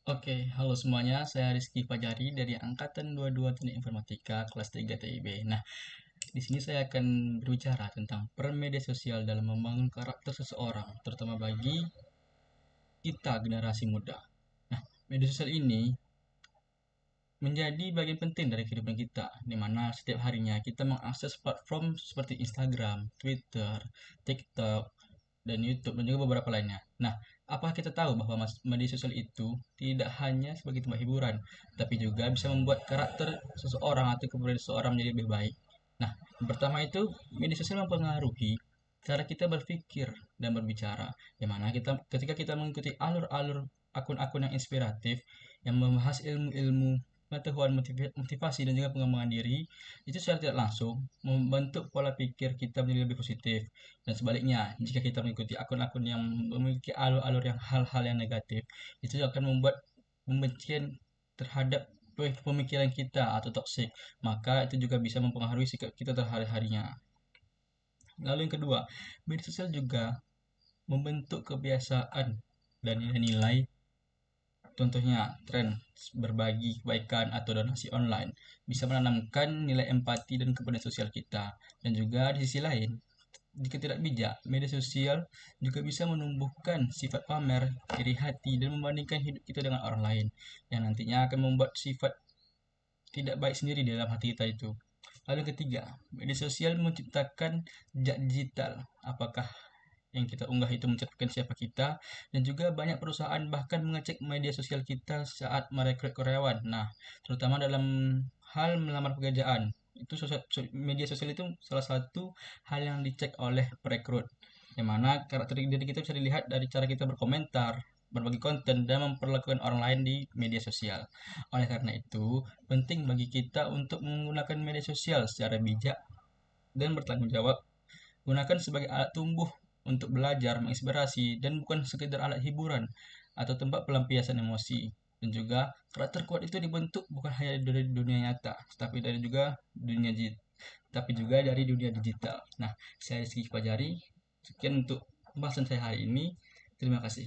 Oke, halo semuanya. Saya Rizky Fajari dari angkatan 22 Teknik Informatika kelas 3 TIB. Nah, di sini saya akan berbicara tentang peran media sosial dalam membangun karakter seseorang, terutama bagi kita generasi muda. Nah, media sosial ini menjadi bagian penting dari kehidupan kita, di mana setiap harinya kita mengakses platform seperti Instagram, Twitter, TikTok, dan YouTube, dan juga beberapa lainnya. Nah, apa kita tahu bahwa media sosial itu tidak hanya sebagai tempat hiburan, tapi juga bisa membuat karakter seseorang atau kepribadian seseorang menjadi lebih baik. Nah, yang pertama itu media sosial mempengaruhi cara kita berpikir dan berbicara, di mana ketika kita mengikuti alur-alur akun-akun yang inspiratif yang membahas ilmu-ilmu pengetahuan motivasi dan juga pengembangan diri, itu secara tidak langsung membentuk pola pikir kita menjadi lebih positif. Dan sebaliknya, jika kita mengikuti akun-akun yang memiliki alur-alur yang hal-hal yang negatif, itu akan membuat pembencian terhadap pemikiran kita atau toksik. Maka itu juga bisa mempengaruhi sikap kita terhari-harinya. Lalu yang kedua, media sosial juga membentuk kebiasaan dan nilai-nilai. Contohnya, tren berbagi kebaikan atau donasi online bisa menanamkan nilai empati dan kepedulian sosial kita. Dan juga di sisi lain, jika tidak bijak, media sosial juga bisa menumbuhkan sifat pamer, iri hati, dan membandingkan hidup kita dengan orang lain, yang nantinya akan membuat sifat tidak baik sendiri di dalam hati kita itu. Lalu yang ketiga, media sosial menciptakan jejak digital. Apakah yang kita unggah itu mencerminkan siapa kita, dan juga banyak perusahaan bahkan mengecek media sosial kita saat merekrut karyawan. Nah, terutama dalam hal melamar pekerjaan, itu media sosial itu salah satu hal yang dicek oleh perekrut, yang mana karakter diri kita bisa dilihat dari cara kita berkomentar, berbagi konten, dan memperlakukan orang lain di media sosial. Oleh karena itu, penting bagi kita untuk menggunakan media sosial secara bijak dan bertanggung jawab. Gunakan sebagai alat tumbuh untuk belajar, menginspirasi, dan bukan sekedar alat hiburan atau tempat pelampiasan emosi. Dan juga karakter kuat itu dibentuk bukan hanya dari dunia nyata, tapi juga dari dunia digital. Nah, saya Rizky Fajari. Sekian untuk pembahasan saya hari ini. Terima kasih.